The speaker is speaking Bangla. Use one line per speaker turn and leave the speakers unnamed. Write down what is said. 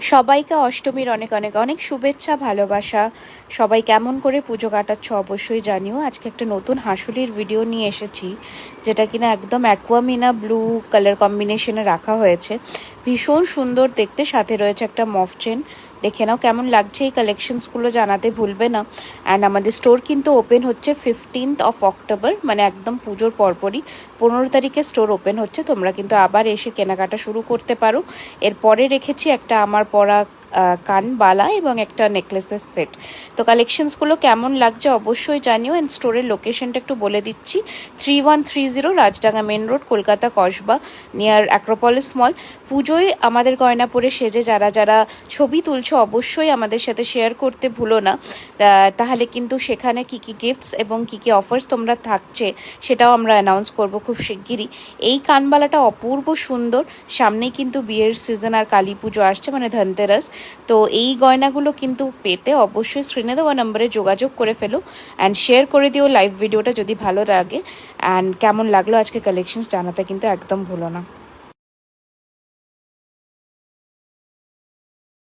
সবাইকে অষ্টমীর অনেক অনেক অনেক শুভেচ্ছা ভালোবাসা। সবাই কেমন করে পুজো কাটাচ্ছ অবশ্যই জানিও। আজকে একটা নতুন হাঁসুলির ভিডিও নিয়ে এসেছি, যেটা কিনা একদম অ্যাকুয়ামিনা ব্লু কালার কম্বিনেশনে রাখা হয়েছে। ভীষণ সুন্দর দেখতে, সাথে রয়েছে একটা মফ চেন। দেখে নাও কেমন লাগছে। এই কালেকশনসগুলো জানাতে ভুলবে না। অ্যান্ড আমাদের স্টোর কিন্তু ওপেন হচ্ছে 15th of October, মানে একদম পুজোর পরপরই 15 তারিখে স্টোর ওপেন হচ্ছে। তোমরা কিন্তু আবার এসে কেনাকাটা শুরু করতে পারো। এরপরে রেখেছি একটা আমার পরা কানবালা এবং একটা নেকলেসের সেট। তো কালেকশনসগুলো কেমন লাগছে অবশ্যই জানিও। অ্যান্ড স্টোরের লোকেশনটা একটু বলে দিচ্ছি, 3130 Rajdanga main road, Kolkata Kasba, near Acropolis mall. পুজোয় আমাদের গয়না পরে সেজে যারা যারা ছবি তুলছো অবশ্যই আমাদের সাথে শেয়ার করতে ভুলো না। তাহলে কিন্তু সেখানে কী কী গিফটস এবং কী কী অফার্স তোমরা থাকছে সেটাও আমরা অ্যানাউন্স করব খুব শিগগিরই। এই কানবালাটা অপূর্ব সুন্দর। সামনেই কিন্তু বিয়ের সিজন আর কালী পুজো আসছে, মানে ধনতেরাস। তো এই গয়নাগুলো কিন্তু পেতে অবশ্যই স্ক্রিনে দেওয়া নম্বরে যোগাযোগ করে ফেলো অ্যান্ড শেয়ার করে দিও লাইভ ভিডিওটা যদি ভালো লাগে। অ্যান্ড কেমন লাগলো আজকে কালেকশনস জানাতে কিন্তু একদম ভুলো না।